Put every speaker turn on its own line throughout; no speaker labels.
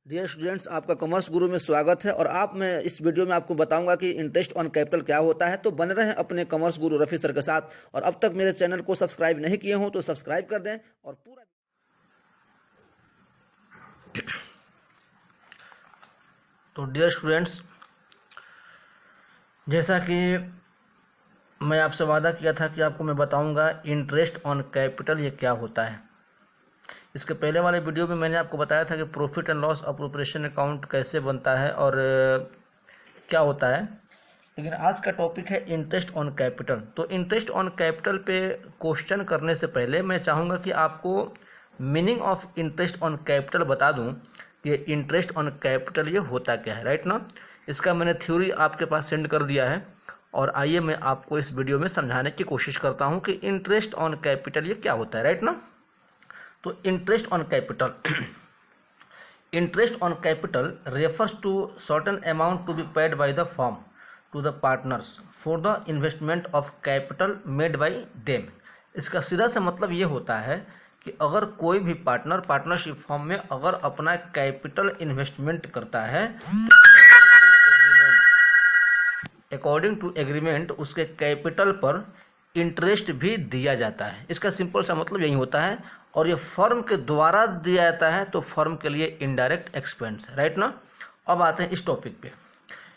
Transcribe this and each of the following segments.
Dear students, आपका commerce गुरु में स्वागत है। और मैं इस वीडियो में आपको बताऊंगा कि इंटरेस्ट ऑन कैपिटल क्या होता है। तो बने रहें अपने कॉमर्स गुरु रफी सर के साथ। और अब तक मेरे चैनल को सब्सक्राइब नहीं किए हों तो सब्सक्राइब कर दें और पूरा।
तो डियर स्टूडेंट्स, जैसा कि मैं आपसे वादा किया था कि आपको मैं बताऊंगा इंटरेस्ट ऑन कैपिटल ये क्या होता है। इसके पहले वाले वीडियो में मैंने आपको बताया था कि profit and loss appropriation account कैसे बनता है और क्या होता है। लेकिन आज का टॉपिक है इंटरेस्ट ऑन कैपिटल। तो इंटरेस्ट ऑन कैपिटल पे क्वेश्चन करने से पहले मैं चाहूँगा कि आपको meaning of interest on capital बता दूं कि इंटरेस्ट ऑन कैपिटल ये होता क्या है, राइट ना। इसका मैंने थ्योरी आपके पास सेंड कर दिया है और आइए मैं आपको इस वीडियो में समझाने की कोशिश करता हूं कि इंटरेस्ट ऑन कैपिटल ये क्या होता है, राइट ना। तो interest on capital interest on capital refers to certain amount to be paid by the firm to the partners for the investment of capital made by them. इसका सीधा सा मतलब ये होता है कि अगर कोई भी पार्टनरशिप फर्म में अगर अपना कैपिटल इन्वेस्टमेंट करता है अकॉर्डिंग टू एग्रीमेंट उसके कैपिटल पर इंटरेस्ट भी दिया जाता है। इसका सिंपल सा मतलब यही होता है। और ये फर्म के द्वारा दिया जाता है तो फर्म के लिए इनडायरेक्ट एक्सपेंस है, राइट ना। अब आते हैं इस टॉपिक पे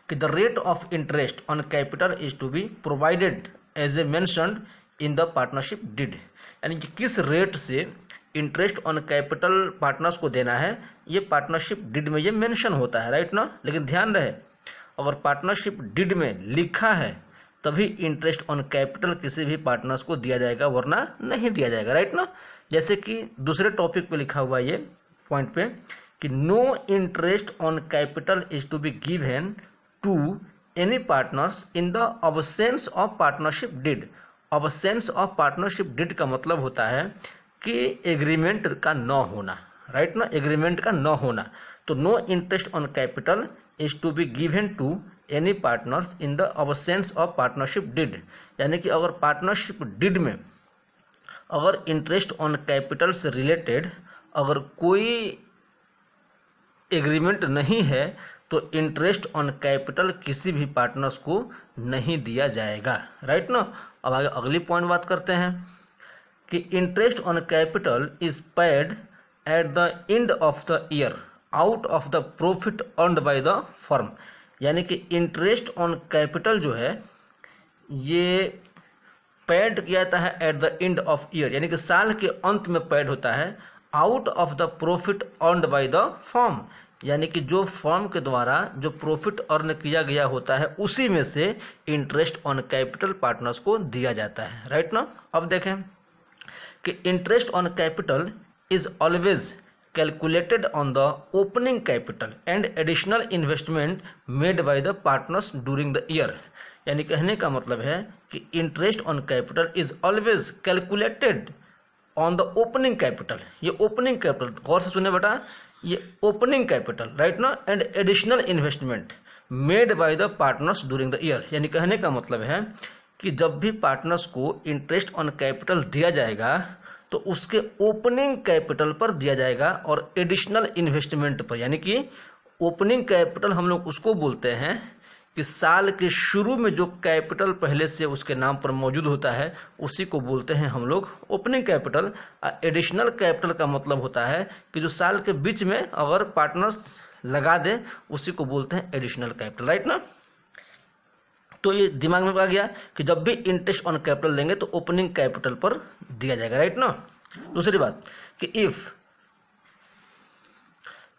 कि the rate of interest on capital is to be provided as a mentioned in the partnership deed. यानी कि किस रेट से इंटरेस्ट ऑन कैपिटल पार्टनर्स को देना है ये पार्टनरशिप डिड में ये मेंशन होता है, राइट ना। लेकिन ध्यान रहे अगर पार्टनरशिप डिड में लिखा है तभी इंटरेस्ट ऑन कैपिटल किसी भी पार्टनर्स को दिया जाएगा, वरना नहीं दिया जाएगा, राइट ना। जैसे कि दूसरे टॉपिक पे लिखा हुआ ये पॉइंट पे कि no interest on capital is to be given to any partners in the absence of partnership deed. Absence of partnership deed का मतलब होता है कि एग्रीमेंट का न होना, राइट ना, एग्रीमेंट का न होना। तो no interest on capital is to be given to any partners in the absence of partnership deed. यानी कि अगर पार्टनरशिप डिड में अगर इंटरेस्ट ऑन कैपिटल से रिलेटेड अगर कोई एग्रीमेंट नहीं है तो इंटरेस्ट ऑन कैपिटल किसी भी पार्टनर्स को नहीं दिया जाएगा, राइट ना। अब आगे अगली पॉइंट बात करते हैं कि interest on capital is paid at the end of the year out of the profit earned bye the firm. यानी कि इंटरेस्ट ऑन कैपिटल जो है ये पेड किया जाता है at the end of year, यानी कि साल के अंत में पेड होता है out of the profit earned bye the firm. यानी कि जो फर्म के द्वारा जो प्रॉफिट अर्न किया गया होता है उसी में से इंटरेस्ट ऑन कैपिटल पार्टनर्स को दिया जाता है, राइट ना। अब देखें कि interest on capital is always calculated on the opening capital and additional investment made by the partners during the year. यानी कहने का मतलब है कि interest on capital is always calculated on the opening capital. ये ओपनिंग कैपिटल गौर से सुने बेटा, ये ओपनिंग कैपिटल, राइट ना, and additional investment made by the partners during the year. यानी कहने का मतलब है कि जब भी पार्टनर्स को इंटरेस्ट ऑन कैपिटल दिया जाएगा तो उसके ओपनिंग कैपिटल पर दिया जाएगा और एडिशनल इन्वेस्टमेंट पर। यानी कि ओपनिंग कैपिटल हम लोग उसको बोलते हैं कि साल के शुरू में जो कैपिटल पहले से उसके नाम पर मौजूद होता है उसी को बोलते हैं हम लोग ओपनिंग कैपिटल। एडिशनल कैपिटल का मतलब होता है कि जो साल के बीच में अगर पार्टनर्स लगा दे उसी को बोलते हैं एडिशनल कैपिटल, राइट ना। तो ये दिमाग में आ गया कि जब भी इंटरेस्ट ऑन कैपिटल लेंगे तो ओपनिंग कैपिटल पर दिया जाएगा, राइट ना। दूसरी बात कि if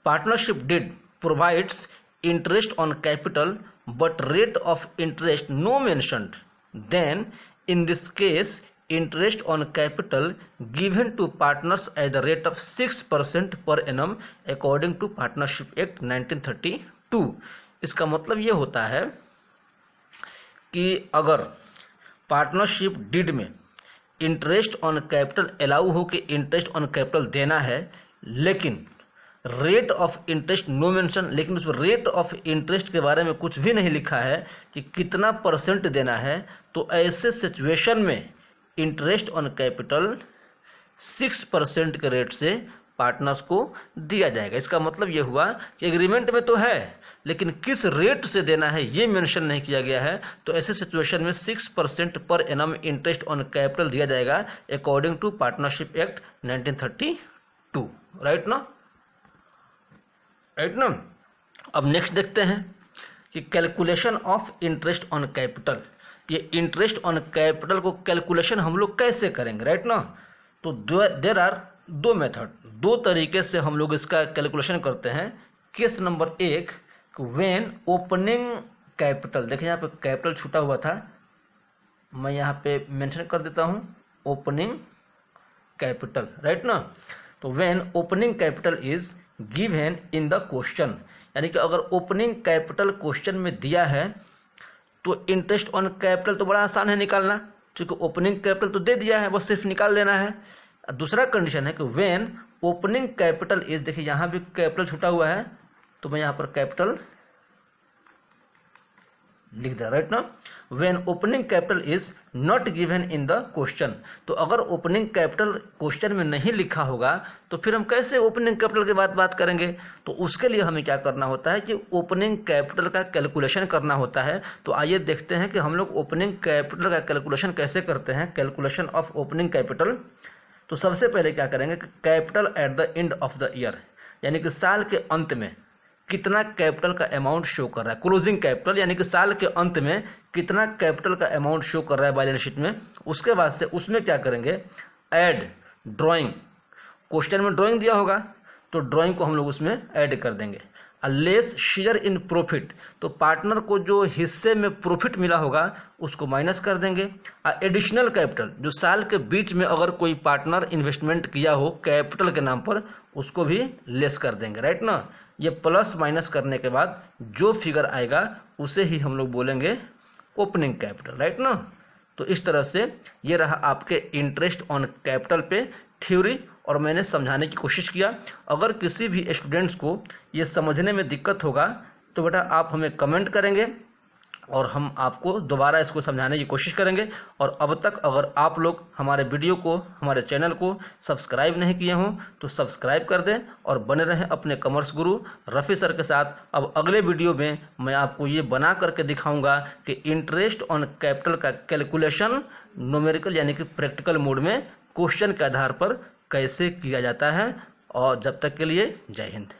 partnership did provides interest on capital but rate of interest no mentioned, then in this case interest on capital given to partners at the rate of 6% per annum according to Partnership Act 1932। इसका मतलब ये होता है कि अगर partnership deed में interest on capital allow हो कि इंटरेस्ट ऑन कैपिटल देना है लेकिन rate of interest no mention, लेकिन उस रेट ऑफ इंटरेस्ट के बारे में कुछ भी नहीं लिखा है कि कितना परसेंट देना है, तो ऐसे सिचुएशन में इंटरेस्ट ऑन कैपिटल 6% के रेट से पार्टनर्स को दिया जाएगा। इसका मतलब ये हुआ कि एग्रीमेंट में तो है लेकिन किस रेट से देना है ये मेंशन नहीं किया गया है। तो ऐसे सिचुएशन में 6% per annum interest on capital दिया जाएगा according to partnership act 1932। Right ना। अब नेक्स्ट देखते हैं कि calculation of interest on capital. ये इंटरेस्ट ऑन कैपिटल को कैलकुलेशन हम लोग कैसे करेंगे। राइट ना। तो देर आर दो मेथड, दो तरीके से हम लोग इसका कैलकुलेशन करते हैं। Case number 1, when opening capital, देखिए यहाँ पे कैपिटल छूटा हुआ था, मैं यहाँ पे मेंशन कर देता हूँ ओपनिंग कैपिटल। राइट ना। तो when opening capital is given in the question, यानी कि अगर ओपनिंग कैपिटल क्वेश्चन में दिया है तो इंटरेस्ट ऑन कैपिटल तो बड़ा आसान है निकालना, क्योंकि ओपनिंग कैपिटल तो दे दिया है, बस सिर्फ निकाल लेना है। दूसरा कंडीशन है कि व्हेन ओपनिंग कैपिटल इज, देखिए यहाँ भी कैपिटल छूटा हुआ है तो मैं यहाँ पर कैपिटल लिख दिया। राइट ना। When opening capital is not given in the question, तो अगर ओपनिंग कैपिटल क्वेश्चन में नहीं लिखा होगा तो फिर हम कैसे ओपनिंग कैपिटल के बात करेंगे। तो उसके लिए हमें क्या करना होता है कि ओपनिंग कैपिटल का कैलकुलेशन करना होता है। तो आइए देखते हैं कि हम लोग ओपनिंग कैपिटल का कैलकुलेशन कैसे करते हैं। Calculation of opening capital. तो सबसे पहले क्या करेंगे कि capital at the end of the year, यानी कि साल के अंत में कितना कैपिटल का अमाउंट शो कर रहा है, क्लोजिंग कैपिटल, यानी कि साल के अंत में कितना कैपिटल का अमाउंट शो कर रहा है बैलेंस शीट में। उसके बाद से उसमें क्या करेंगे, ऐड ड्राइंग, क्वेश्चन में ड्राइंग दिया होगा तो ड्राइंग को हम लोग उसमें ऐड कर देंगे। लेस शेयर इन प्रॉफिट, तो पार्टनर को जो हिस्से में प्रॉफिट मिला होगा उसको माइनस कर देंगे। एडिशनल कैपिटल, जो साल के बीच में अगर कोई पार्टनर इन्वेस्टमेंट किया हो कैपिटल के नाम पर, उसको भी लेस कर देंगे। राइट ना। ये प्लस माइनस करने के बाद जो फिगर आएगा उसे ही हम लोग बोलेंगे ओपनिंग कैपिटल। राइट ना। तो इस तरह से ये रहा आपके इंटरेस्ट ऑन कैपिटल पे थ्योरी, और मैंने समझाने की कोशिश किया। अगर किसी भी स्टूडेंट्स को ये समझने में दिक्कत होगा तो बेटा आप हमें कमेंट करेंगे और हम आपको दोबारा इसको समझाने की कोशिश करेंगे। और अब तक अगर आप लोग हमारे वीडियो को, हमारे चैनल को सब्सक्राइब नहीं किए हों तो सब्सक्राइब कर दें और बने रहें अपने कॉमर्स गुरु रफ़ी सर के साथ। अब अगले वीडियो में मैं आपको ये बना करके दिखाऊंगा कि इंटरेस्ट ऑन कैपिटल का कैलकुलेशन न्यूमेरिकल यानी कि प्रैक्टिकल मोड में क्वेश्चन के आधार पर कैसे किया जाता है। और जब तक के लिए जय हिंद।